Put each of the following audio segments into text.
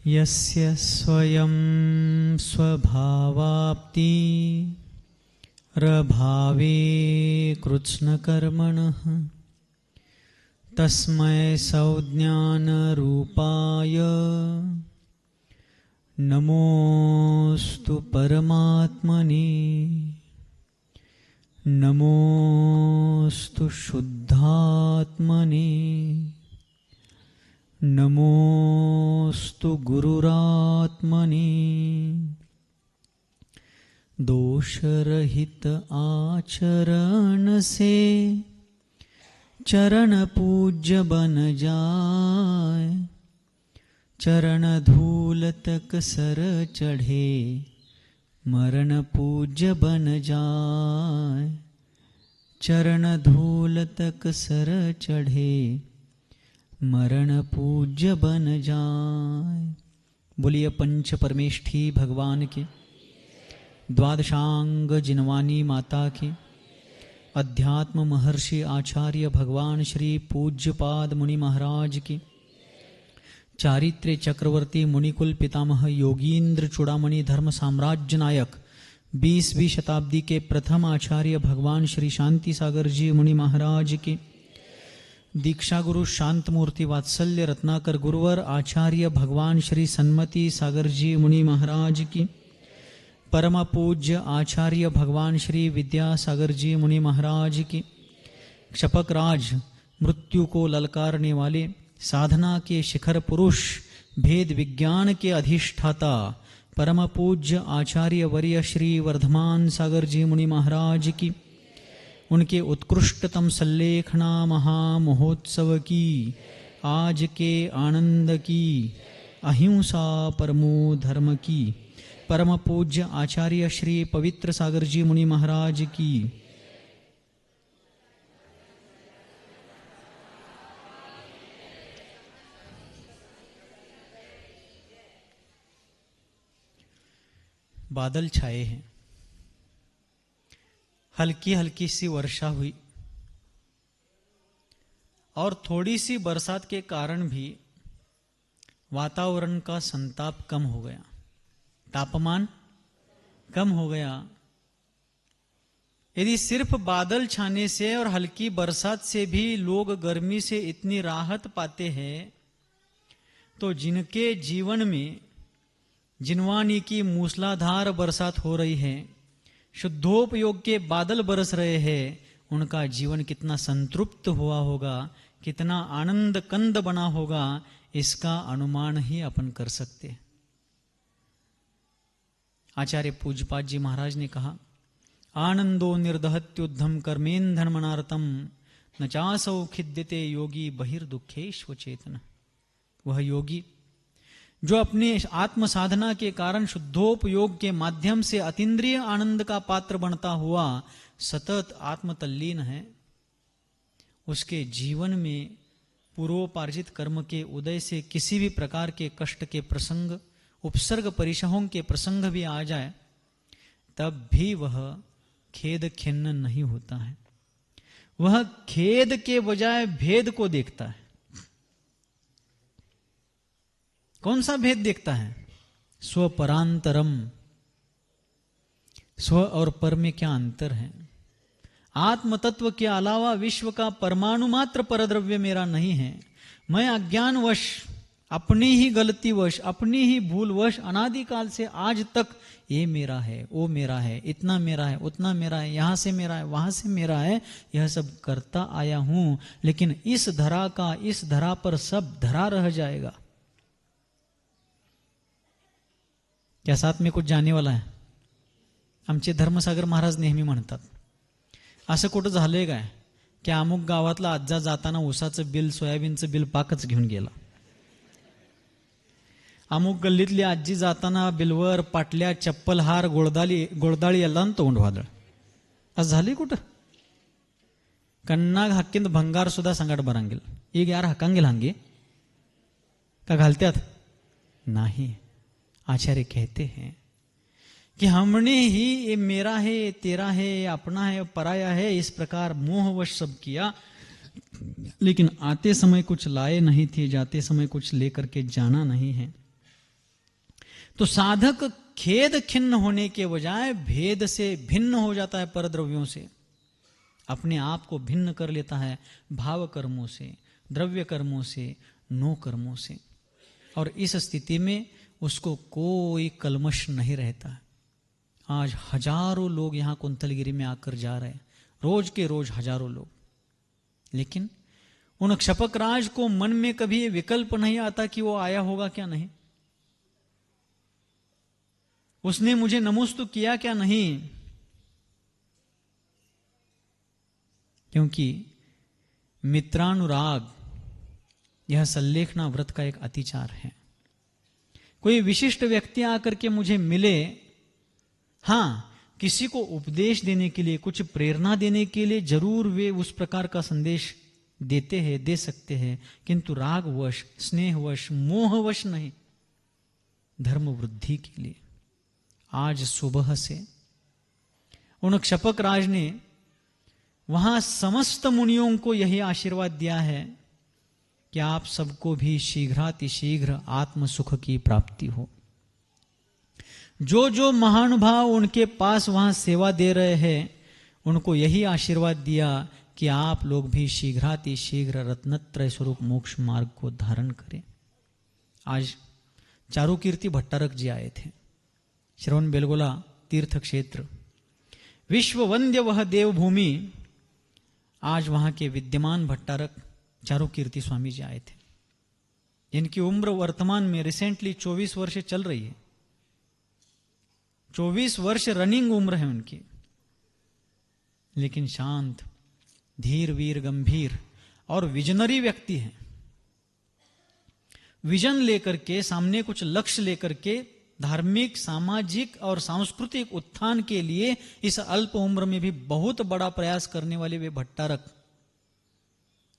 यस्य स्वयं स्वभावाप्ति रभावे कृत्स्नकर्मणः तस्मै सौज्ञानरूपाय नमोस्तु परमात्मने नमोस्तु शुद्धात्मने नमोस्तु गुरुरात्मने दोषरहित आचरण से चरण पूज्य बन जाए चरण धूल तक सर चढ़े मरण पूज्य बन जाए चरण धूल तक सर चढ़े मरण पूज्य बन जाए। बोलिए पंच परमेष्ठी भगवान के, द्वादशांग जिनवानी माता की, अध्यात्म महर्षि आचार्य भगवान श्री पूज्यपाद मुनि महाराज की, चारित्र्य चक्रवर्ती मुनिकुल पितामह योगींद्र चूड़ामणि धर्म साम्राज्य नायक 20वीं शताब्दी के प्रथम आचार्य भगवान श्री शांति सागर जी मुनि महाराज की, दीक्षा गुरु शांत मूर्ति वात्सल्य रत्नाकर गुरुवर आचार्य भगवान श्री सन्मति सागर जी मुनि महाराज की, परम पूज्य आचार्य भगवान श्री विद्यासागर जी मुनि महाराज की, क्षपक राज मृत्यु को ललकारने वाले साधना के शिखर पुरुष भेद विज्ञान के अधिष्ठाता परम पूज्य आचार्य वर्य श्री वर्धमान सागर जी मुनि महाराज की, उनके उत्कृष्टतम सल्लेखना महामहोत्सव की, आज के आनंद की, अहिंसा परमो धर्म की, परम पूज्य आचार्य श्री पवित्र सागर जी मुनि महाराज की, बादल छाए हैं, हल्की हल्की सी वर्षा हुई और थोड़ी सी बरसात के कारण भी वातावरण का संताप कम हो गया, तापमान कम हो गया। यदि सिर्फ बादल छाने से और हल्की बरसात से भी लोग गर्मी से इतनी राहत पाते हैं, तो जिनके जीवन में जिनवानी की मूसलाधार बरसात हो रही है, शुद्धोपयोग के बादल बरस रहे हैं, उनका जीवन कितना संतृप्त हुआ होगा, कितना आनंद कंद बना होगा, इसका अनुमान ही अपन कर सकते हैं। आचार्य पूज्यपाद जी महाराज ने कहा, आनंदो निर्दहत्युद्धम कर्मेन्धन मनारतम न चासौ खिद्यते योगी बहिर्दुखेश्व चेतन। वह योगी जो अपने आत्म साधना के कारण शुद्धोपयोग के माध्यम से अतीन्द्रिय आनंद का पात्र बनता हुआ सतत आत्मतल्लीन है, उसके जीवन में पूर्वोपार्जित कर्म के उदय से किसी भी प्रकार के कष्ट के प्रसंग, उपसर्ग परिशहों के प्रसंग भी आ जाए, तब भी वह खेद खिन्न नहीं होता है। वह खेद के बजाय भेद को देखता है। कौन सा भेद देखता है? स्वपरांतरम, स्व और पर में क्या अंतर है। आत्म तत्व के अलावा विश्व का परमाणु मात्र परद्रव्य मेरा नहीं है। मैं अज्ञानवश, अपनी ही गलतीवश, अपनी ही भूलवश अनादिकाल से आज तक ये मेरा है, वो मेरा है, इतना मेरा है, उतना मेरा है, यहां से मेरा है, वहां से मेरा है, यह सब करता आया हूं। लेकिन इस धरा का इस धरा पर सब धरा रह जाएगा। क्या साथ में कुछ जाने वाला आहे? आमचे धर्मसागर महाराज नेहमी म्हणतात, असं कुठं झालंय काय की अमुक गावातला आज्जा जाताना ऊसाचं बिल, सोयाबीनचं बिल पाकच घेऊन गेला, अमुक गल्लीतली आजी जाताना बिलवर, पाटल्या, चप्पल, हार, गोळदाळी ಎಲ್ಲ ತಗೊಂಡು ಹೋದಳು. ಅದು झाली कुठं? कन्नाग हक्किंद भंगार सुद्धा संगट बरांगिल. ಈಗ ಯಾರು हक्कांगिल हंगे का घालत्यात? नहीं। आचार्य कहते हैं कि हमने ही ये मेरा है, तेरा है, अपना है, पराया है, इस प्रकार मोहवश सब किया, लेकिन आते समय कुछ लाए नहीं थे, जाते समय कुछ लेकर के जाना नहीं है। तो साधक खेद खिन्न होने के बजाय भेद से भिन्न हो जाता है, परद्रव्यों से अपने आप को भिन्न कर लेता है, भाव कर्मों से, द्रव्य कर्मों से, नो कर्मों से। और इस स्थिति में उसको कोई कलमश नहीं रहता है। आज हजारों लोग यहाँ कुंतलगिरी में आकर जा रहे हैं, रोज के रोज हजारों लोग। लेकिन उन क्षपक राज को मन में कभी ये विकल्प नहीं आता कि वो आया होगा क्या नहीं, उसने मुझे नमोस्तु किया क्या नहीं। क्योंकि मित्रानुराग यह सल्लेखना व्रत का एक अतिचार है। कोई विशिष्ट व्यक्ति आकर के मुझे मिले, हां किसी को उपदेश देने के लिए, कुछ प्रेरणा देने के लिए जरूर वे उस प्रकार का संदेश देते हैं, दे सकते हैं, किंतु रागवश, स्नेहवश, मोहवश नहीं, धर्म वृद्धि के लिए। आज सुबह से उन क्षपक राज ने वहां समस्त मुनियों को यही आशीर्वाद दिया है कि आप सबको भी शीघ्रातिशीघ्र आत्म सुख की प्राप्ति हो। जो जो महानुभाव उनके पास वहां सेवा दे रहे हैं, उनको यही आशीर्वाद दिया कि आप लोग भी शीघ्रातिशीघ्र रत्नत्रय स्वरूप मोक्ष मार्ग को धारण करें। आज चारुकीर्ति भट्टारक जी आए थे, श्रवण बेलगोला तीर्थ क्षेत्र, विश्व वंद्य वह देवभूमि। आज वहां के विद्यमान भट्टारक चारुकीर्ति स्वामी जी आए थे, जिनकी उम्र वर्तमान में रिसेंटली 24 वर्ष चल रही है। 24 वर्ष रनिंग उम्र है उनकी, लेकिन शांत, धीर, वीर, गंभीर और विजनरी व्यक्ति हैं। विजन लेकर के, सामने कुछ लक्ष्य लेकर के धार्मिक, सामाजिक और सांस्कृतिक उत्थान के लिए इस अल्प उम्र में भी बहुत बड़ा प्रयास करने वाले वे भट्टारक।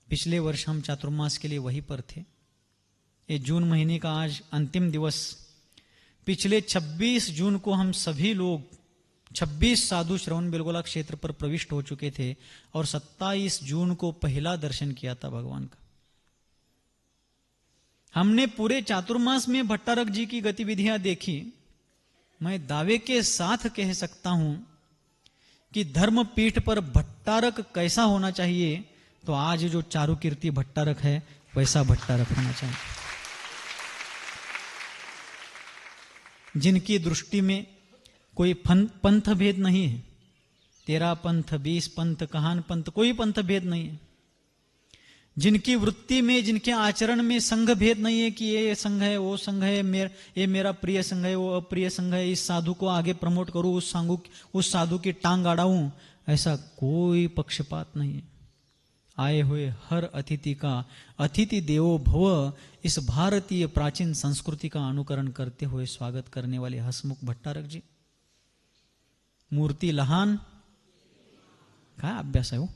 पिछले वर्ष हम चातुर्मास के लिए वहीं पर थे। ये जून महीने का आज अंतिम दिवस। पिछले 26 जून को हम सभी लोग 26 साधु श्रवण बेलगोला क्षेत्र पर प्रविष्ट हो चुके थे और 27 जून को पहला दर्शन किया था भगवान का। हमने पूरे चातुर्मास में भट्टारक जी की गतिविधियां देखी। मैं दावे के साथ कह सकता हूं कि धर्म पीठ पर भट्टारक कैसा होना चाहिए, तो आज जो चारुकीर्ति भट्टारक है वैसा भट्टारक होना चाहिए, जिनकी दृष्टि में कोई पंथ भेद नहीं है। 13 पंथ, 20 पंथ, कहान पंथ, कोई पंथ भेद नहीं है। जिनकी वृत्ति में, जिनके आचरण में संघ भेद नहीं है कि ये संघ है, वो संघ है, ये मेरा प्रिय संघ है, वो अप्रिय संघ है, इस साधु को आगे प्रमोट करूं, उस साधु की टांग अड़ाऊं, ऐसा कोई पक्षपात नहीं है। आए हुए हर अतिथि का अतिथि देवो भव, इस भारतीय प्राचीन संस्कृति का अनुकरण करते हुए स्वागत करने वाले हसमुख भट्टारक जी। मूर्ति लहान, काय अभ्यास है वो।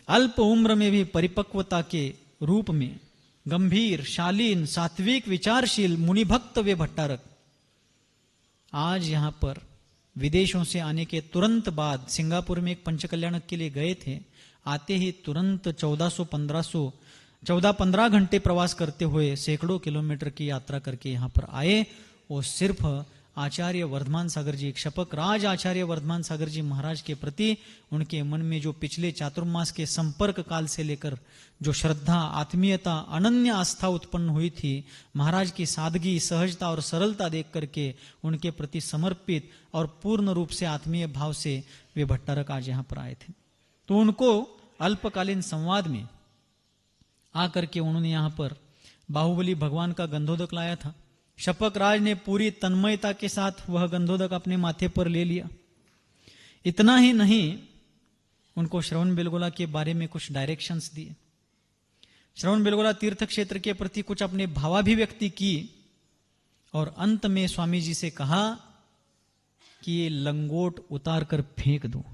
अल्प उम्र में भी परिपक्वता के रूप में गंभीर, शालीन, सात्विक, विचारशील मुनिभक्त वे भट्टारक आज यहां पर विदेशों से आने के तुरंत बाद सिंगापुर में एक पंचकल्याणक के लिए गए थे। आते ही तुरंत 14-15 घंटे प्रवास करते हुए सैकड़ों किलोमीटर की यात्रा करके यहाँ पर आए। और सिर्फ आचार्य वर्धमान सागर जी, क्षपक राज आचार्य वर्धमान सागर जी महाराज के प्रति उनके मन में जो पिछले चातुर्मास के संपर्क काल से लेकर जो श्रद्धा, आत्मीयता, अनन्य आस्था उत्पन्न हुई थी, महाराज की सादगी, सहजता और सरलता देख करके उनके प्रति समर्पित और पूर्ण रूप से आत्मीय भाव से वे भट्टारक आज यहाँ पर आए थे। तो उनको अल्पकालीन संवाद में आकर के उन्होंने यहाँ पर बाहुबली भगवान का गंधोदक लाया था। क्षपक राज ने पूरी तन्मयता के साथ वह गंधोदक अपने माथे पर ले लिया। इतना ही नहीं, उनको श्रवण बेलगोला के बारे में कुछ डायरेक्शंस दिए, श्रवण बेलगोला तीर्थ क्षेत्र के प्रति कुछ अपने भावाभिव्यक्ति की और अंत में स्वामी जी से कहा कि ये लंगोट उतार कर फेंक दो।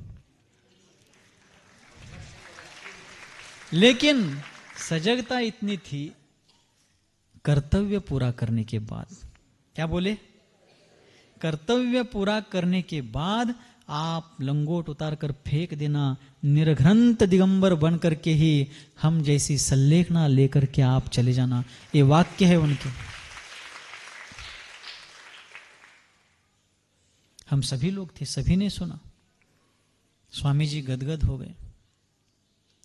लेकिन सजगता इतनी थी, कर्तव्य पूरा करने के बाद, क्या बोले, कर्तव्य पूरा करने के बाद आप लंगोट उतार कर फेंक देना, निर्घ्रंत दिगंबर बन करके ही हम जैसी सल्लेखना लेकर के आप चले जाना। ये वाक्य है उनके। हम सभी लोग थे, सभी ने सुना। स्वामी जी गदगद हो गए।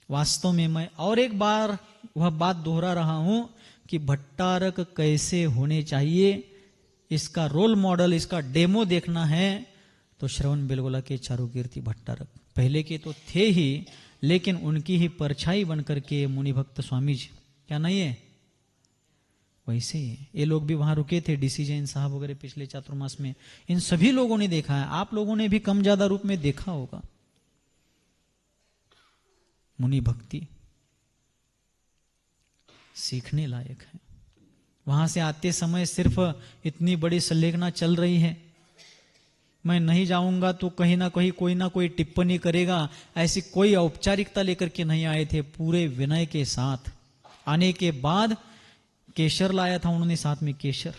वास्तव में मैं और एक बार वह बात दोहरा रहा हूं कि भट्टारक कैसे होने चाहिए, इसका रोल मॉडल, इसका डेमो देखना है तो श्रवण बेलगोला के चारुकीर्ति भट्टारक पहले के तो थे ही, लेकिन उनकी ही परछाई बनकर के मुनि भक्त स्वामी जी, क्या नहीं है, वैसे ही है। ये लोग भी वहां रुके थे, डीसी जैन साहब वगैरह पिछले चातुर्मास में, इन सभी लोगों ने देखा है। आप लोगों ने भी कम ज्यादा रूप में देखा होगा। मुनि भक्ति सीखने लायक है। वहां से आते समय सिर्फ इतनी बड़ी संलेखना चल रही है, मैं नहीं जाऊंगा तो कहीं ना कहीं कोई ना कोई टिप्पणी करेगा, ऐसी कोई औपचारिकता लेकर के नहीं आए थे। पूरे विनय के साथ आने के बाद केशर लाया था उन्होंने, साथ में केशर।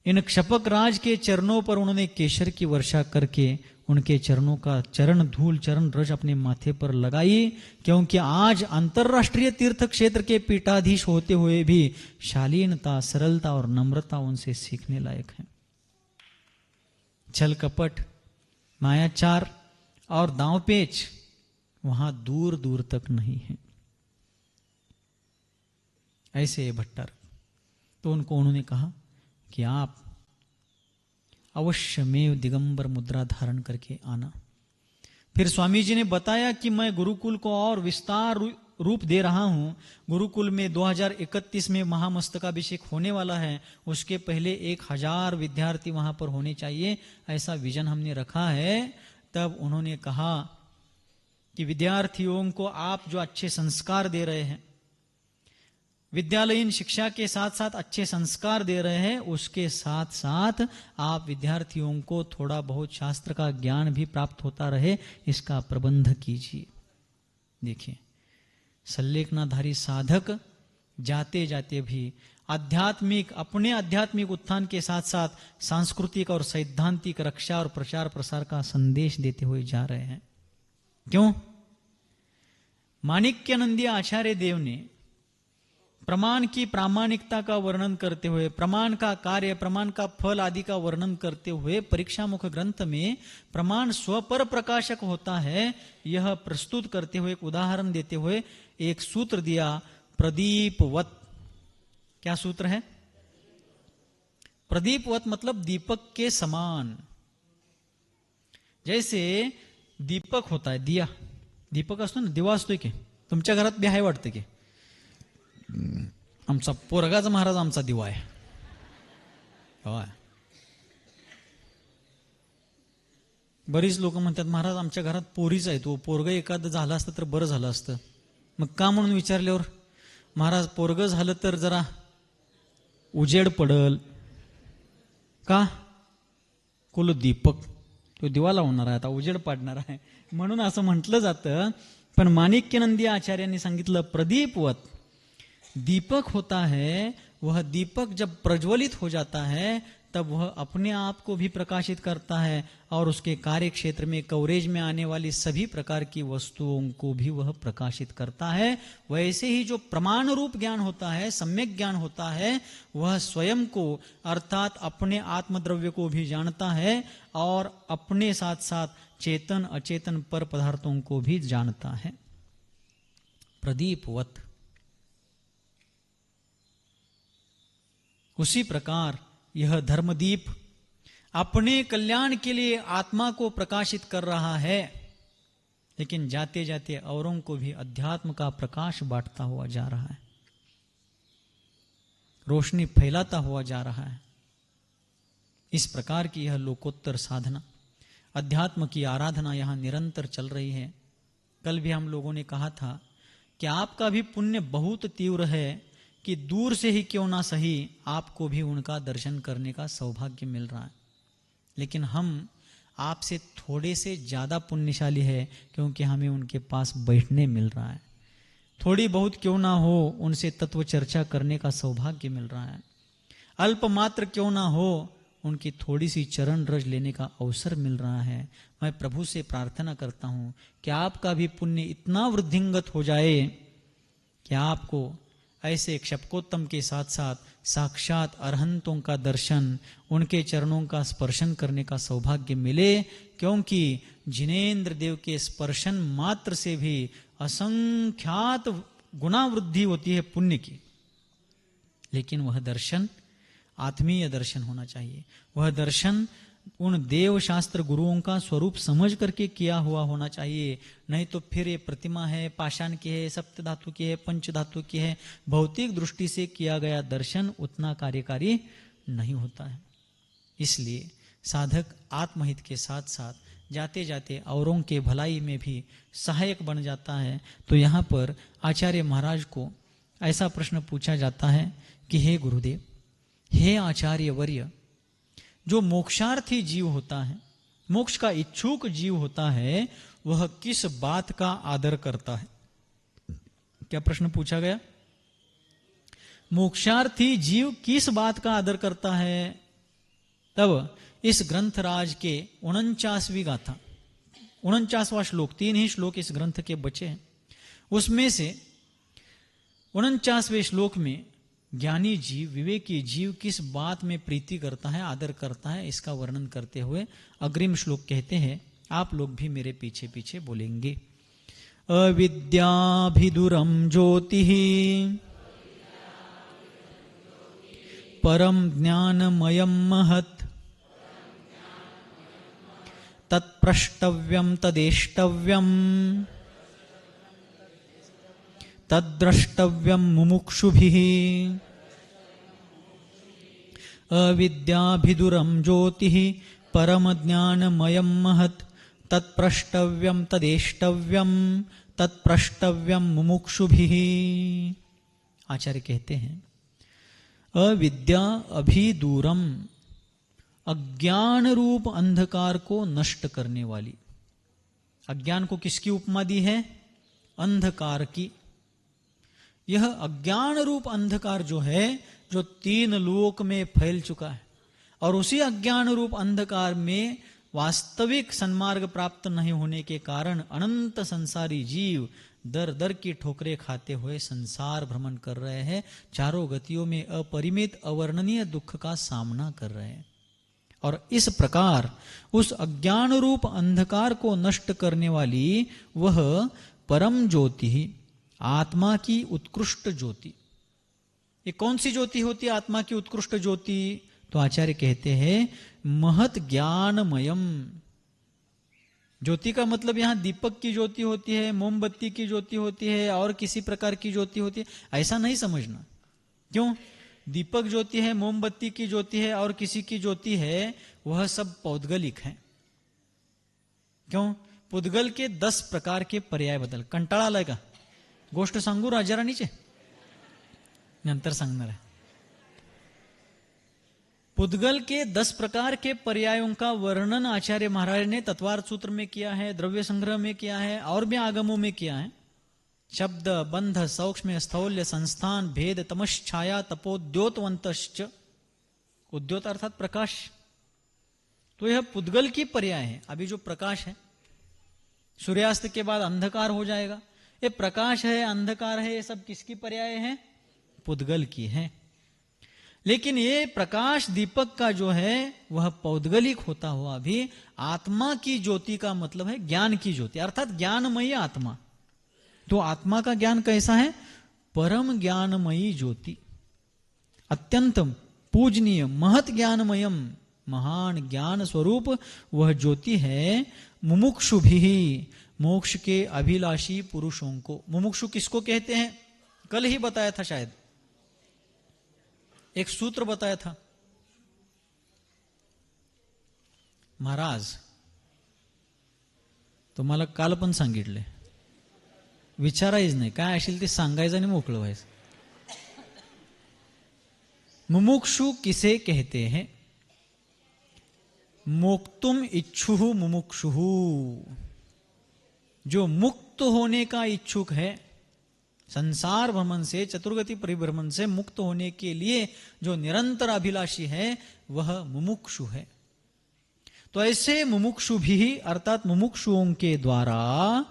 इन क्षपक राज के चरणों पर उन्होंने केशर की वर्षा करके उनके चरणों का चरण धूल, चरण रज अपने माथे पर लगाई, क्योंकि आज अंतरराष्ट्रीय तीर्थ क्षेत्र के पीठाधीश होते हुए भी शालीनता, सरलता और नम्रता उनसे सीखने लायक है। छल कपट, मायाचार और दांवपेच वहां दूर दूर तक नहीं है। ऐसे भट्टारक, तो उनको उन्होंने कहा कि आप अवश्यमेव दिगंबर मुद्रा धारण करके आना। फिर स्वामी जी ने बताया कि मैं गुरुकुल को और विस्तार रूप दे रहा हूं। गुरुकुल में 2031 में महामस्तकाभिषेक होने वाला है, उसके पहले 1000 विद्यार्थी वहां पर होने चाहिए, ऐसा विजन हमने रखा है। तब उन्होंने कहा कि विद्यार्थियों को आप जो अच्छे संस्कार दे रहे हैं, विद्यालयीन शिक्षा के साथ साथ अच्छे संस्कार दे रहे हैं, उसके साथ साथ आप विद्यार्थियों को थोड़ा बहुत शास्त्र का ज्ञान भी प्राप्त होता रहे, इसका प्रबंध कीजिए। देखिए, संलेखनाधारी साधक जाते जाते भी आध्यात्मिक, अपने आध्यात्मिक उत्थान के साथ साथ सांस्कृतिक और सैद्धांतिक रक्षा और प्रचार प्रसार का संदेश देते हुए जा रहे हैं। क्यों? माणिक्यानंदी आचार्य देव ने प्रमाण की प्रामाणिकता का वर्णन करते हुए, प्रमाण का कार्य, प्रमाण का फल आदि का वर्णन करते हुए परीक्षा मुख ग्रंथ में प्रमाण स्वपर प्रकाशक होता है, यह प्रस्तुत करते हुए, एक उदाहरण देते हुए एक सूत्र दिया, प्रदीपवत। क्या सूत्र है? प्रदीपवत मतलब दीपक के समान। जैसे दीपक होता है, दिया, दीपक असतो ना, दिवा असतोय की तुमच्या घरात बी आहे वाटतं की, आमचा पोरगाचा महाराज आमचा दिवा आहे। बरीच लोक म्हणतात महाराज आमच्या घरात पोरीच आहे, तो पोरग एखादं झालं असतं तर बरं झालं असतं। मग का म्हणून विचारल्यावर, महाराज पोरग झालं तर जरा उजेड पडल का, कुल दीपक, तो दिवा लावणार आहे, आता उजेड पाडणार आहे, म्हणून असं म्हटलं जातं। पण माणिक्यानंदी आचार्यांनी सांगितलं, प्रदीपवत, दीपक होता है, वह दीपक जब प्रज्वलित हो जाता है तब वह अपने आप को भी प्रकाशित करता है और उसके कार्य क्षेत्र में, कवरेज में आने वाली सभी प्रकार की वस्तुओं को भी वह प्रकाशित करता है। वैसे ही जो प्रमाण रूप ज्ञान होता है, सम्यक ज्ञान होता है, वह स्वयं को अर्थात अपने आत्मद्रव्य को भी जानता है और अपने साथ साथ चेतन अचेतन पर पदार्थों को भी जानता है। प्रदीपवत। उसी प्रकार यह धर्मदीप अपने कल्याण के लिए आत्मा को प्रकाशित कर रहा है, लेकिन जाते जाते औरों को भी अध्यात्म का प्रकाश बांटता हुआ जा रहा है, रोशनी फैलाता हुआ जा रहा है। इस प्रकार की यह लोकोत्तर साधना, अध्यात्म की आराधना यहां निरंतर चल रही है। कल भी हम लोगों ने कहा था कि आपका भी पुण्य बहुत तीव्र है कि दूर से ही क्यों ना सही आपको भी उनका दर्शन करने का सौभाग्य मिल रहा है। लेकिन हम आपसे थोड़े से ज्यादा पुण्यशाली है, क्योंकि हमें उनके पास बैठने मिल रहा है, थोड़ी बहुत क्यों ना हो उनसे तत्व चर्चा करने का सौभाग्य मिल रहा है, अल्प मात्र क्यों ना हो उनकी थोड़ी सी चरण रज लेने का अवसर मिल रहा है। मैं प्रभु से प्रार्थना करता हूं कि आपका भी पुण्य इतना वृद्धिंगत हो जाए कि आपको ऐसे क्षपकोत्तम के साथ साथ साक्षात अरहंतों का दर्शन, उनके चरणों का स्पर्शन करने का सौभाग्य मिले, क्योंकि जिनेन्द्र देव के स्पर्शन मात्र से भी असंख्यात गुना वृद्धि होती है पुण्य की। लेकिन वह दर्शन आत्मीय दर्शन होना चाहिए। वह दर्शन उन देव शास्त्र गुरुओं का स्वरूप समझ करके किया हुआ होना चाहिए। नहीं तो फिर ये प्रतिमा है, पाषाण की है, सप्त धातु की है, पंच धातु की है, भौतिक दृष्टि से किया गया दर्शन उतना कार्यकारी नहीं होता है। इसलिए साधक आत्महित के साथ साथ जाते जाते औरों के भलाई में भी सहायक बन जाता है। तो यहाँ पर आचार्य महाराज को ऐसा प्रश्न पूछा जाता है कि हे गुरुदेव, हे आचार्य वर्य, जो मोक्षार्थी जीव होता है, मोक्ष का इच्छुक जीव होता है, वह किस बात का आदर करता है? क्या प्रश्न पूछा गया? मोक्षार्थी जीव किस बात का आदर करता है? तब इस ग्रंथराज के 49वीं गाथा, 49वां श्लोक, 3 ही श्लोक इस ग्रंथ के बचे हैं, उसमें से 49वें श्लोक में ज्ञानी जीव, विवेकी जीव किस बात में प्रीति करता है, आदर करता है, इसका वर्णन करते हुए अग्रिम श्लोक कहते हैं, आप लोग भी मेरे पीछे पीछे बोलेंगे। अविद्याभिदुरम ज्योतिः परम ज्ञानमयं महत् तत्प्रष्टव्यं तदेष्टव्यं तद्द्रष्टव्यं मुमुक्षुभिः। अविद्याभिदुरं ज्योतिः परमज्ञानमयं महत् तत्प्रष्टव्यं तदेष्टव्यं तत्प्रष्टव्यं मुमुक्षुभिः। आचार्य कहते हैं, अविद्या अभिदूरम, अज्ञान रूप अंधकार को नष्ट करने वाली। अज्ञान को किसकी उपमा दी है? अंधकार की। यह अज्ञान रूप अंधकार जो है, जो 3 लोक में फैल चुका है, और उसी अज्ञान रूप अंधकार में वास्तविक सन्मार्ग प्राप्त नहीं होने के कारण अनंत संसारी जीव दर दर की ठोकरें खाते हुए संसार भ्रमण कर रहे हैं, चारों गतियों में अपरिमित अवर्णनीय दुख का सामना कर रहे हैं। और इस प्रकार उस अज्ञान रूप अंधकार को नष्ट करने वाली वह परम ज्योति, आत्मा की उत्कृष्ट ज्योति। ये कौन सी ज्योति होती है आत्मा की उत्कृष्ट ज्योति? तो आचार्य कहते हैं महत ज्ञानमयम। ज्योति का मतलब यहां दीपक की ज्योति होती है, मोमबत्ती की ज्योति होती है, और किसी प्रकार की ज्योति होती है, ऐसा नहीं समझना। क्यों? दीपक ज्योति है, मोमबत्ती की ज्योति है, और किसी की ज्योति है, वह सब पौद्गलिक है। क्यों? पुद्गल के 10 प्रकार के पर्याय बदल। कंटाळा आलाय का? गोष्ट सांगू राजाराणीचे? नंतर सांगणार आहे। पुद्गल के 10 प्रकार के पर्यायों का वर्णन आचार्य महाराज ने तत्वार्थ सूत्र में किया है, द्रव्य संग्रह में किया है, और भी आगमों में किया है। शब्द, बंध, सौक्ष्म, स्थौल्य, संस्थान, भेद, तमश्छाया, तपोद्योतवंतश्च। उद्योत अर्थात प्रकाश। तो यह पुद्गल की पर्याय है। अभी जो प्रकाश है, सूर्यास्त के बाद अंधकार हो जाएगा, ये प्रकाश है, अंधकार है, ये सब किसकी पर्याय है? पुद्गल की है। लेकिन ये प्रकाश दीपक का जो है वह पौद्गलिक होता हुआ भी आत्मा की ज्योति का मतलब है ज्ञान की ज्योति, अर्थात ज्ञानमयी आत्मा। तो आत्मा का ज्ञान कैसा है? परम ज्ञानमयी ज्योति, अत्यंत पूजनीय, महत ज्ञानमयम, महान ज्ञान स्वरूप वह ज्योति है। मुमुक्षु भी, मोक्ष के अभिलाषी पुरुषों को। मुमुक्षु किसको कहते हैं? कल ही बताया था, शायद एक सूत्र बताया था। महाराज तुम्हाला काल पण सांगितले, विचारायच नाही, काय असेल ते सांगायचं आणि मोकळं व्हायचं। मुमुक्षु किसे कहते हैं? मोक्तुम इच्छुहु मुमुक्षुहु, जो मुक्त होने का इच्छुक है, संसार भ्रमण से, चतुर्गति परिभ्रमण से मुक्त होने के लिए जो निरंतर अभिलाषी है, वह मुमुक्षु है। तो ऐसे मुमुक्षु भी, अर्थात मुमुक्षुओं के द्वारा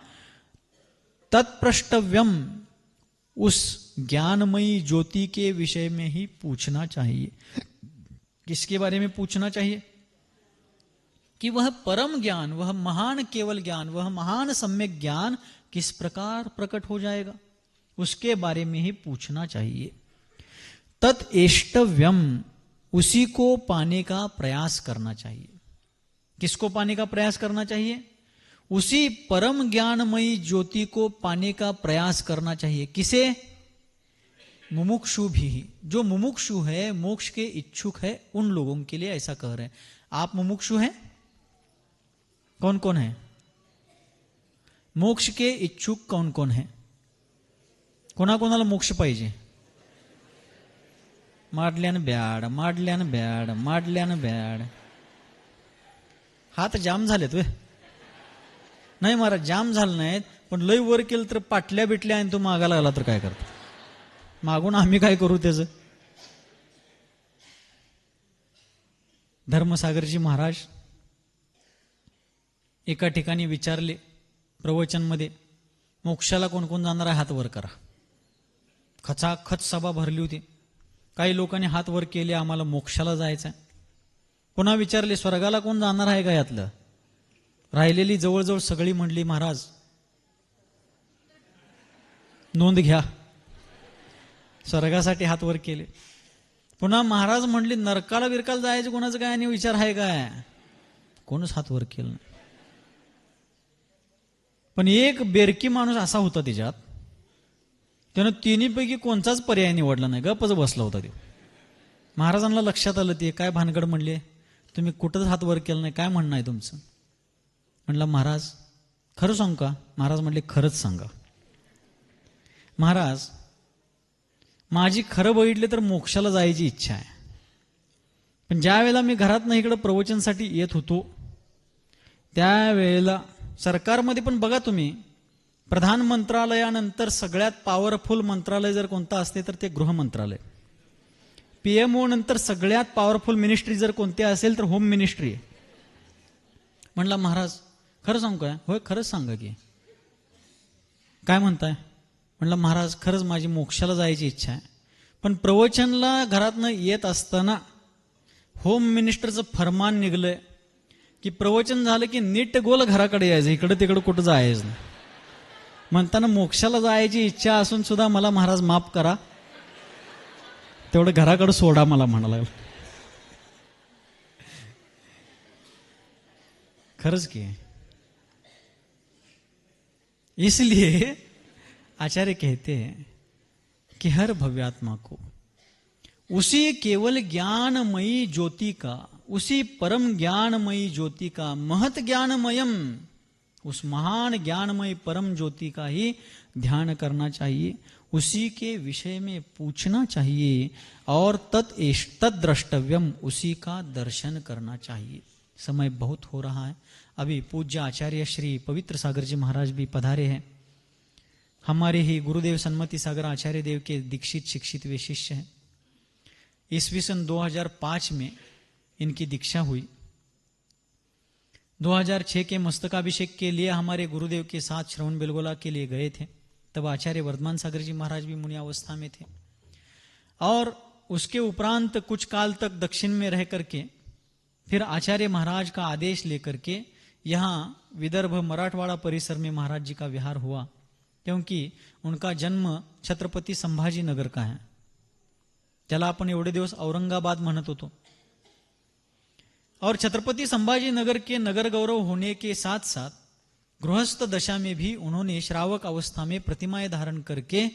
तत्प्रष्टव्यम, उस ज्ञानमयी ज्योति के विषय में ही पूछना चाहिए। किसके बारे में पूछना चाहिए? कि वह परम ज्ञान, वह महान केवल ज्ञान, वह महान सम्यक ज्ञान किस प्रकार प्रकट हो जाएगा, उसके बारे में ही पूछना चाहिए। तत्एष्टव्यम, उसी को पाने का प्रयास करना चाहिए। किसको पाने का प्रयास करना चाहिए? उसी परम ज्ञानमयी ज्योति को पाने का प्रयास करना चाहिए। किसे? मुमुक्षु भी। जो मुमुक्षु है, मोक्ष के इच्छुक है, उन लोगों के लिए ऐसा कह रहे हैं। आप मुमुक्षु हैं? कौन कौन है? मोक्ष के इच्छुक कौन कौन है? कोणाकोणाला मोक्ष पाहिजे? माडल्यान ब्याड, माडल्यान ब्याड, माडल्यान ब्याड. हात जाम झालेत वे. नाही महाराज, जाम झालं नाहीत, पण लय वर केलं तर पाटल्या बिटल्या आणि तो मागायला लागला तर काय करतो? मागून आम्ही काय करू त्याचं? धर्मसागरजी महाराज एका ठिकाणी विचारले प्रवचनमध्ये, मोक्षाला कोण कोण जाणार आहे हात वर करा. खचाखच सभा भरली होती. काही लोकांनी हात वर केले, आम्हाला मोक्षाला जायचं आहे. पुन्हा विचारले, स्वर्गाला कोण जाणार आहे का यातलं? राहिलेली जवळजवळ सगळी म्हणली, महाराज नोंद घ्या. स्वर्गासाठी हात वर केले. पुन्हा महाराज म्हणले, नरकाला बिरकाला जायचं कोणाचं काय आणि विचार आहे काय? कोणच हात वर केलं नाही. पण एक बेरकी माणूस असा होता त्याच्यात, त्यानं तिन्हीपैकी कोणताच पर्याय निवडला नाही, गपच बसला होता ते. महाराजांना लक्षात आलं, ते काय भानगड म्हणले, तुम्ही कुठंच हात वर केलं नाही, काय म्हणणं आहे तुमचं? म्हणलं, महाराज खरं सांगू का? महाराज म्हणले, खरंच सांगा. महाराज, माझी खरं बघितले तर मोक्षाला जायची इच्छा आहे, पण ज्या वेळेला मी घरात इकडं प्रवचनसाठी येत होतो, त्यावेळेला सरकारमध्ये पण बघा तुम्ही, प्रधान मंत्रालयानंतर सगळ्यात पॉवरफुल मंत्रालय जर कोणतं असते तर ते गृह मंत्रालय. पीएमओ नंतर सगळ्यात पॉवरफुल मिनिस्ट्री जर कोणती असेल तर होम मिनिस्ट्री आहे. म्हणला, महाराज खरं सांगू काय? होय खरंच सांगा की. काय म्हणताय? म्हणलं, महाराज खरंच माझी मोक्षाला जायची इच्छा आहे, पण प्रवचनला घरातनं येत असताना होम मिनिस्टरचं फरमान निघलंय की प्रवचन झालं की नीट गोल घराकडे यायचं, इकडं तिकडं कुठं जायचं नाही. म्हणताना मोक्षाला जायची इच्छा असून सुद्धा मला महाराज माफ करा, तेवढं घराकडे सोडा मला म्हणाला. खरंच की. इसलिए आचार्य कहते हैं कि हर भव्यात्मा को उसी केवल ज्ञानमयी ज्योति का, उसी परम ज्ञानमयी ज्योति का, महत ज्ञानमयम, उस महान ज्ञानमय परम ज्योति का ही ध्यान करना चाहिए, उसी के विषय में पूछना चाहिए और तत् द्रष्टव्यम, उसी का दर्शन करना चाहिए. समय बहुत हो रहा है. अभी पूज्य आचार्य श्री पवित्र सागर जी महाराज भी पधारे हैं. हमारे ही गुरुदेव सन्मति सागर आचार्य देव के दीक्षित शिक्षित वे शिष्य हैं. ईस्वी सन 2005 में इनकी दीक्षा हुई. 2006 के मस्तकाभिषेक के लिए हमारे गुरुदेव के साथ श्रवण बेलगोला के लिए गए थे. तब आचार्य वर्धमान सागर जी महाराज भी मुनि अवस्था में थे, और उसके उपरांत कुछ काल तक दक्षिण में रह करके फिर आचार्य महाराज का आदेश लेकर के यहाँ विदर्भ मराठवाड़ा परिसर में महाराज जी का विहार हुआ, क्योंकि उनका जन्म छत्रपति संभाजी नगर का है. त्याला आपण एवढे दिवस औरंगाबाद म्हणत होतो. और छत्रपति संभाजी नगर के नगर गौरव होने के साथ साथ गृहस्थ दशा में भी उन्होंने श्रावक अवस्था में प्रतिमाएं धारण करके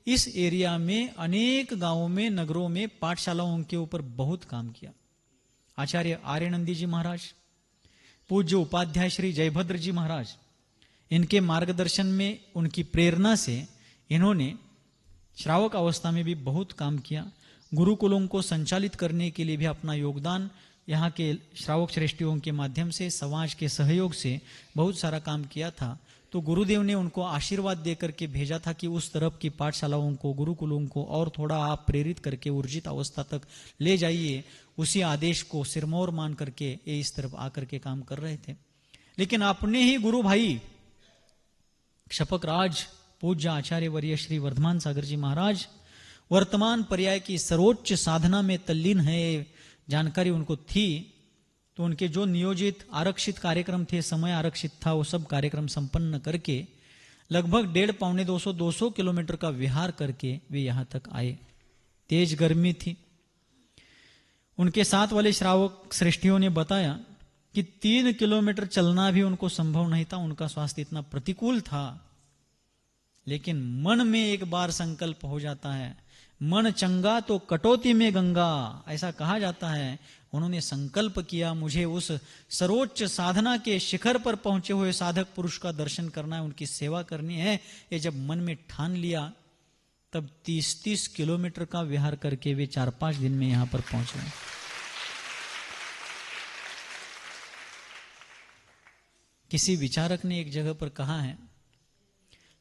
इस एरिया में अनेक गांवों में, नगरों में, पाठशालाओं के ऊपर बहुत काम किया. आचार्य आर्यनंदी जी महाराज, पूज्य उपाध्याय श्री जयभद्र जी महाराज, इनके मार्गदर्शन में, उनकी प्रेरणा से इन्होंने श्रावक अवस्था में भी बहुत काम किया. गुरुकुलों को संचालित करने के लिए भी अपना योगदान यहाँ के श्रावक श्रेष्ठियों के माध्यम से, समाज के सहयोग से बहुत सारा काम किया था. तो गुरुदेव ने उनको आशीर्वाद दे करके भेजा था कि उस तरफ की पाठशालाओं को, गुरुकुलों को और थोड़ा आप प्रेरित करके ऊर्जित अवस्था तक ले जाइए. उसी आदेश को सिरमौर मान करके ये इस तरफ आकर के काम कर रहे थे. लेकिन अपने ही गुरु भाई शपक राज पूज्य आचार्य वर्य श्री वर्धमान सागर जी महाराज वर्तमान पर्याय की सर्वोच्च साधना में तल्लीन है, जानकारी उनको थी। तो उनके जो नियोजित आरक्षित कार्यक्रम थे, समय आरक्षित था, वो सब कार्यक्रम संपन्न करके लगभग 150-200 किलोमीटर का विहार करके वे यहाँ तक आए। तेज गर्मी थी। उनके साथ वाले श्रावक श्रेष्ठियों ने बताया कि 3 किलोमीटर चलना भी उनको संभव नहीं था, उनका स्वास्थ्य इतना प्रतिकूल था। लेकिन मन में एक बार संकल्प हो जाता है, मन चंगा तो कटौती में गंगा, ऐसा कहा जाता है। उन्होंने संकल्प किया, मुझे उस सर्वोच्च साधना के शिखर पर पहुंचे हुए साधक पुरुष का दर्शन करना है, उनकी सेवा करनी है। ये जब मन में ठान लिया तब 30-30 किलोमीटर का विहार करके वे 4-5 दिन में यहां पर पहुंचे। किसी विचारक ने एक जगह पर कहा है,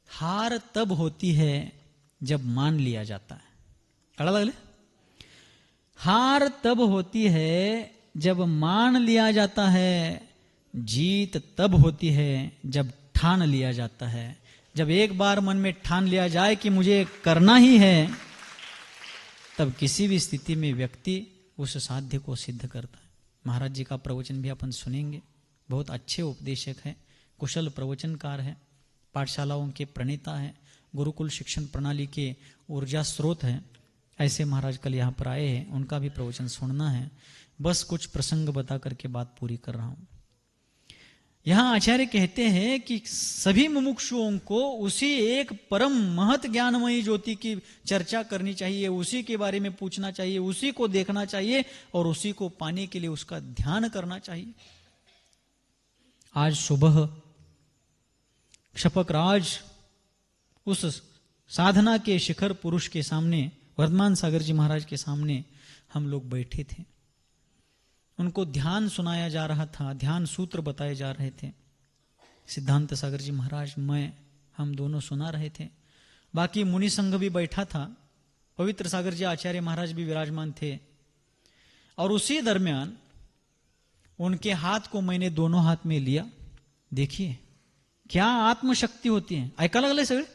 हार तब होती है जब मान लिया जाता है। कड़ा लगले? हार तब होती है जब मान लिया जाता है, जीत तब होती है जब ठान लिया जाता है। जब एक बार मन में ठान लिया जाए कि मुझे करना ही है, तब किसी भी स्थिति में व्यक्ति उस साध्य को सिद्ध करता है। महाराज जी का प्रवचन भी अपन सुनेंगे, बहुत अच्छे उपदेशक हैं, कुशल प्रवचनकार हैं, पाठशालाओं के प्रणेता हैं, गुरुकुल शिक्षण प्रणाली के ऊर्जा स्रोत हैं। ऐसे महाराज कल यहाँ पर आए हैं, उनका भी प्रवचन सुनना है। बस कुछ प्रसंग बता करके बात पूरी कर रहा हूं। यहां आचार्य कहते हैं कि सभी मुमुक्षुओं को उसी एक परम महत ज्ञानमयी ज्योति की चर्चा करनी चाहिए, उसी के बारे में पूछना चाहिए, उसी को देखना चाहिए और उसी को पाने के लिए उसका ध्यान करना चाहिए। आज सुबह क्षपक राज उस साधना के शिखर पुरुष के सामने, वर्धमान सागर जी महाराज के सामने हम लोग बैठे थे। उनको ध्यान सुनाया जा रहा था, ध्यान सूत्र बताए जा रहे थे। सिद्धांत सागर जी महाराज, मैं, हम दोनों सुना रहे थे। बाकी मुनि संघ भी बैठा था, पवित्र सागर जी आचार्य महाराज भी विराजमान थे। और उसी दरमियान उनके हाथ को मैंने दोनों हाथ में लिया। देखिए क्या आत्मशक्ति होती है, ऐका लगले सगळे?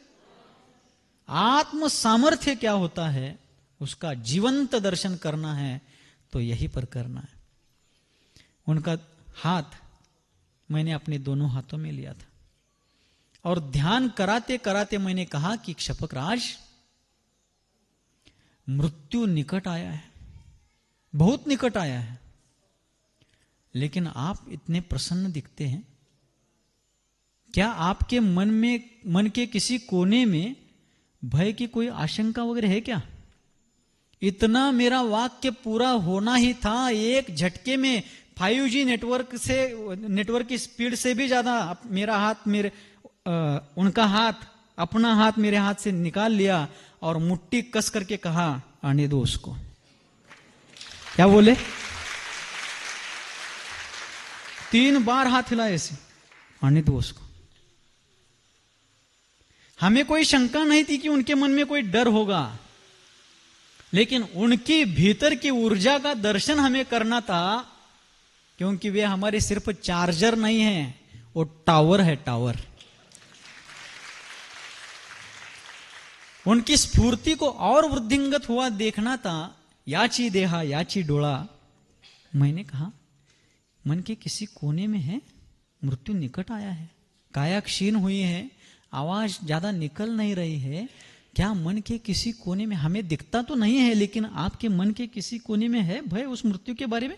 आत्म सामर्थ्य क्या होता है, उसका जीवंत दर्शन करना है तो यही पर करना है। उनका हाथ मैंने अपने दोनों हाथों में लिया था और ध्यान कराते कराते मैंने कहा कि क्षपक राज, मृत्यु निकट आया है, बहुत निकट आया है, लेकिन आप इतने प्रसन्न दिखते हैं। क्या आपके मन के किसी कोने में भय की कोई आशंका वगैरह है क्या? इतना मेरा वाक्य पूरा होना ही था, एक झटके में 5G नेटवर्क की स्पीड से भी ज्यादा मेरा हाथ उनका हाथ अपना हाथ मेरे हाथ से निकाल लिया और मुट्ठी कस करके कहा, आने दो उसको। क्या बोले? 3 बार हाथ हिलाए ऐसे, आने दो उसको। हमें कोई शंका नहीं थी कि उनके मन में कोई डर होगा, लेकिन उनकी भीतर की ऊर्जा का दर्शन हमें करना था, क्योंकि वे हमारे सिर्फ चार्जर नहीं है, वो टावर है, टावर। उनकी स्फूर्ति को और वृद्धिंगत हुआ देखना था। याची देहा याची डोळा। मैंने कहा मन के किसी कोने में है, मृत्यु निकट आया है, काया क्षीण हुई है, आवाज ज्यादा निकल नहीं रही है। क्या मन के किसी कोने में, हमें दिखता तो नहीं है, लेकिन आपके मन के किसी कोने में है भय उस मृत्यु के बारे में?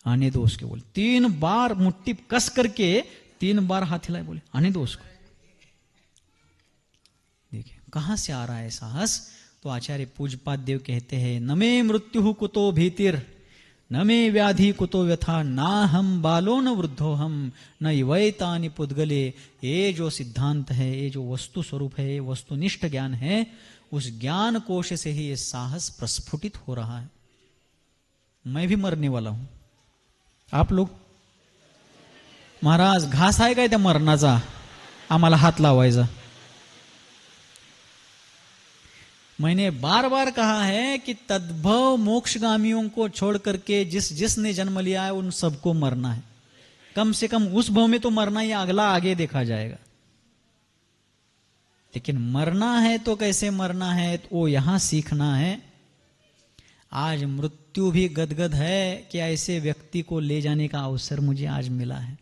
आने दो उसके, बोले। 3 बार मुट्ठी कस करके 3 बार हाथ हिलाए, बोले आने दो उसको। देखिए कहां से आ रहा है साहस। तो आचार्य पूज्यपाद देव कहते हैं, न मे मृत्यु कुतो भीतिर, न मे व्याधि कुतो व्यथा, ना हम बालो न वृद्धो हम, न इवैतानि पुद्गले। ये जो सिद्धांत है, ये जो वस्तु स्वरूप है, ये वस्तुनिष्ठ ज्ञान है, उस ज्ञान कोश से ही ये साहस प्रस्फुटित हो रहा है। मैं भी मरने वाला हूं, आप लोग? महाराज घास आहे काय त्या मरणाचा, आम्हाला हात लावायचा? मैंने बार बार कहा है कि तद्भव मोक्षगामियों को छोड़ करके जिसने जन्म लिया है उन सबको मरना है। कम से कम उस भव में तो मरना ही, अगला आगे देखा जाएगा। लेकिन मरना है तो कैसे मरना है तो वो यहां सीखना है। आज मृत्यु भी गदगद है कि ऐसे व्यक्ति को ले जाने का अवसर मुझे आज मिला है,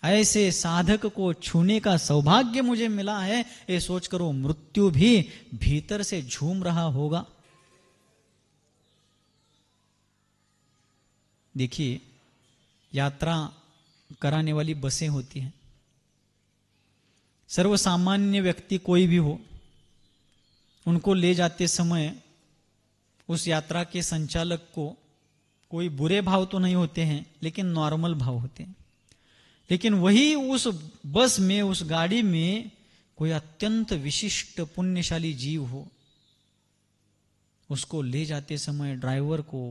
ऐसे साधक को छूने का सौभाग्य मुझे मिला है। ये सोच करो मृत्यु भी भीतर से झूम रहा होगा। देखिए, यात्रा कराने वाली बसें होती हैं, सर्वसामान्य व्यक्ति कोई भी हो, उनको ले जाते समय उस यात्रा के संचालक को कोई बुरे भाव तो नहीं होते हैं, लेकिन नॉर्मल भाव होते हैं। लेकिन वही उस बस में, उस गाड़ी में कोई अत्यंत विशिष्ट पुण्यशाली जीव हो, उसको ले जाते समय ड्राइवर को,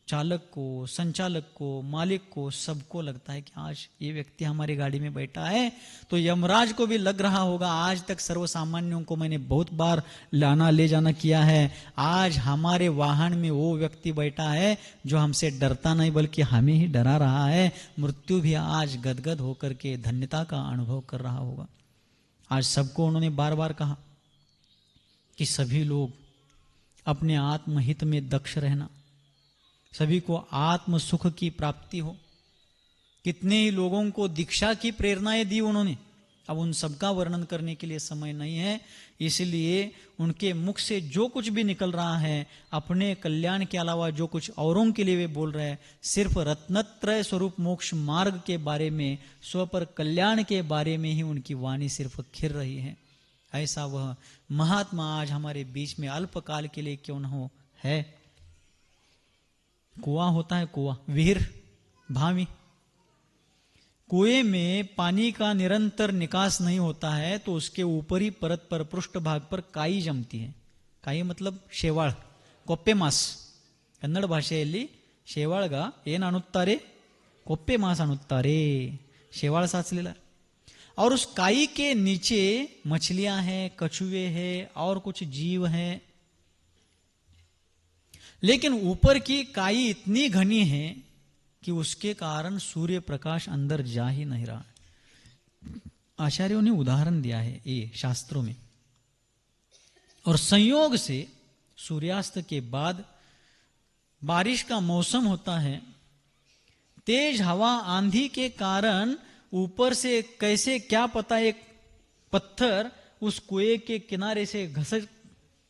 चालक को, संचालक को, मालिक को, सबको लगता है कि आज ये व्यक्ति हमारी गाड़ी में बैठा है। तो यमराज को भी लग रहा होगा आज तक सर्वसामान्यों को मैंने बहुत बार लाना ले जाना किया है, आज हमारे वाहन में वो व्यक्ति बैठा है जो हमसे डरता नहीं बल्कि हमें ही डरा रहा है। मृत्यु भी आज गदगद होकर के धन्यता का अनुभव कर रहा होगा। आज सबको उन्होंने बार बार कहा कि सभी लोग अपने आत्महित में दक्ष रहना, सभी को आत्म सुख की प्राप्ति हो। कितने ही लोगों को दीक्षा की प्रेरणाएं दी उन्होंने, अब उन सबका वर्णन करने के लिए समय नहीं है, इसलिए उनके मुख से जो कुछ भी निकल रहा है अपने कल्याण के अलावा जो कुछ औरों के लिए वे बोल रहे हैं, सिर्फ रत्नत्रय स्वरूप मोक्ष मार्ग के बारे में, स्व पर कल्याण के बारे में ही उनकी वाणी सिर्फ खिर रही है। ऐसा वह महात्मा आज हमारे बीच में अल्पकाल के लिए क्यों न हो है। कुआं होता है, कुआं, विहिर, भावी, कुएं में पानी का निरंतर निकास नहीं होता है तो उसके ऊपरी परत पर, पृष्ठ भाग पर काई जमती है। काई मतलब शेवाळ, कोप्पे मास। कन्नड़ भाषೆಯಲ್ಲಿ शेवाळಗ ಏನು ಅನ್ನುತ್ತಾರೆ? कोप्पे मास ಅನ್ನುತ್ತಾರೆ, शेवाळ साचलेला। और उस काई के नीचे मछलियां हैं, कछुए हैं और कुछ जीव हैं, लेकिन ऊपर की काई इतनी घनी है कि उसके कारण सूर्य प्रकाश अंदर जा ही नहीं रहा। आचार्यों ने उदाहरण दिया है ये शास्त्रों में। और संयोग से सूर्यास्त के बाद बारिश का मौसम होता है, तेज हवा आंधी के कारण ऊपर से कैसे क्या पता एक पत्थर उस कुएं के किनारे से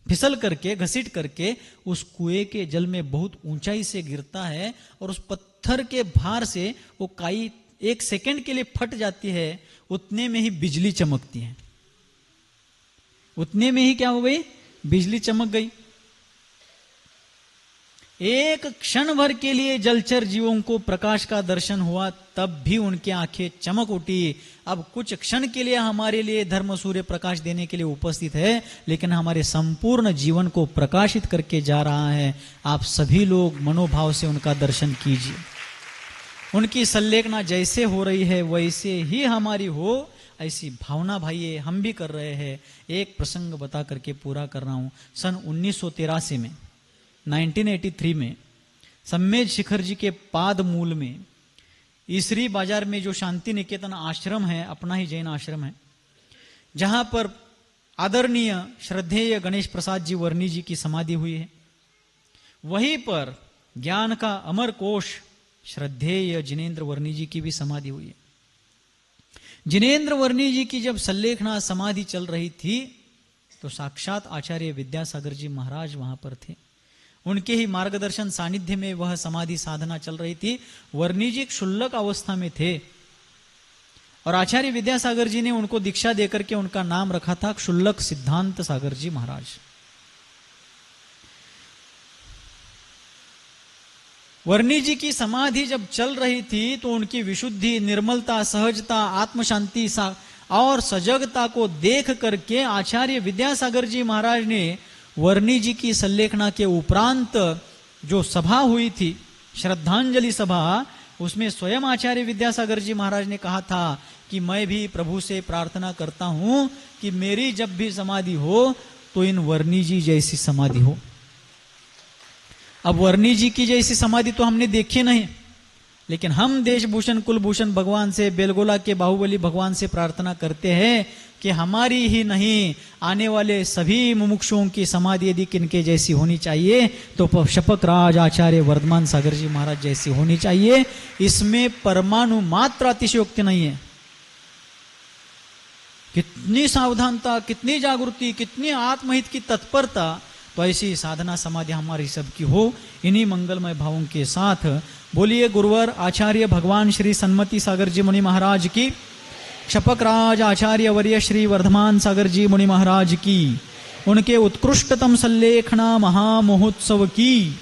फिसल करके, घसीट करके उस कुएं के जल में बहुत ऊंचाई से गिरता है और उस पत्थर के भार से वो काई 1 सेकंड के लिए फट जाती है। उतने में ही बिजली चमकती है, उतने में ही क्या हो गई? बिजली चमक गई। एक क्षण भर के लिए जलचर जीवों को प्रकाश का दर्शन हुआ, तब भी उनकी आंखें चमक उठी। अब कुछ क्षण के लिए हमारे लिए धर्म सूर्य प्रकाश देने के लिए उपस्थित है, लेकिन हमारे संपूर्ण जीवन को प्रकाशित करके जा रहा है। आप सभी लोग मनोभाव से उनका दर्शन कीजिए। उनकी संलेखना जैसे हो रही है वैसे ही हमारी हो, ऐसी भावना भाई हम भी कर रहे हैं। एक प्रसंग बता करके पूरा कर रहा हूं। सन 1983 में, 1983 में सम्मेद शिखर जी के पाद मूल में ईसरी बाजार में जो शांति निकेतन आश्रम है, अपना ही जैन आश्रम है, जहां पर आदरणीय श्रद्धेय गणेश प्रसाद जी वर्णी जी की समाधि हुई है, वहीं पर ज्ञान का अमर कोश श्रद्धेय जिनेन्द्र वर्णी जी की भी समाधि हुई है। जिनेन्द्र वर्णी जी की जब संलेखना समाधि चल रही थी तो साक्षात आचार्य विद्यासागर जी महाराज वहां पर थे। उनके ही मार्गदर्शन सानिध्य में वह समाधि साधना चल रही थी। वर्णी जी क्षुल्लक अवस्था में थे और आचार्य विद्यासागर जी ने उनको दीक्षा देकर के उनका नाम रखा था क्षुल्लक सिद्धांत सागर जी महाराज। वर्णी जी की समाधि जब चल रही थी तो उनकी विशुद्धि, निर्मलता, सहजता, आत्मशांति और सजगता को देख करके आचार्य विद्यासागर जी महाराज ने वर्णी जी की संलेखना के उपरांत जो सभा हुई थी, श्रद्धांजलि सभा, उसमें स्वयं आचार्य विद्यासागर जी महाराज ने कहा था कि मैं भी प्रभु से प्रार्थना करता हूं कि मेरी जब भी समाधि हो तो इन वर्णी जी जैसी समाधि हो। अब वर्णी जी की जैसी समाधि तो हमने देखी नहीं, लेकिन हम देशभूषण कुलभूषण भगवान से, बेलगोला के बाहुबली भगवान से प्रार्थना करते हैं कि हमारी ही नहीं, आने वाले सभी मुमुक्षुओं की समाधि यदि किनके जैसी होनी चाहिए तो शपक राज आचार्य वर्धमान सागर जी महाराज जैसी होनी चाहिए। इसमें परमाणु मात्र अतिशयोक्ति नहीं है। कितनी सावधानता, कितनी जागृति, कितनी आत्महित की तत्परता, तो ऐसी साधना समाधि हमारी सबकी हो। इन्हीं मंगलमय भावों के साथ बोलिए गुरुवर आचार्य भगवान श्री सन्मति सागर जी मुनि महाराज की, शपक राज आचार्य वर्य श्री वर्धमान सागर जी मुनि महाराज की, उनके उत्कृष्टतम सल्लेखना महामहोत्सव की।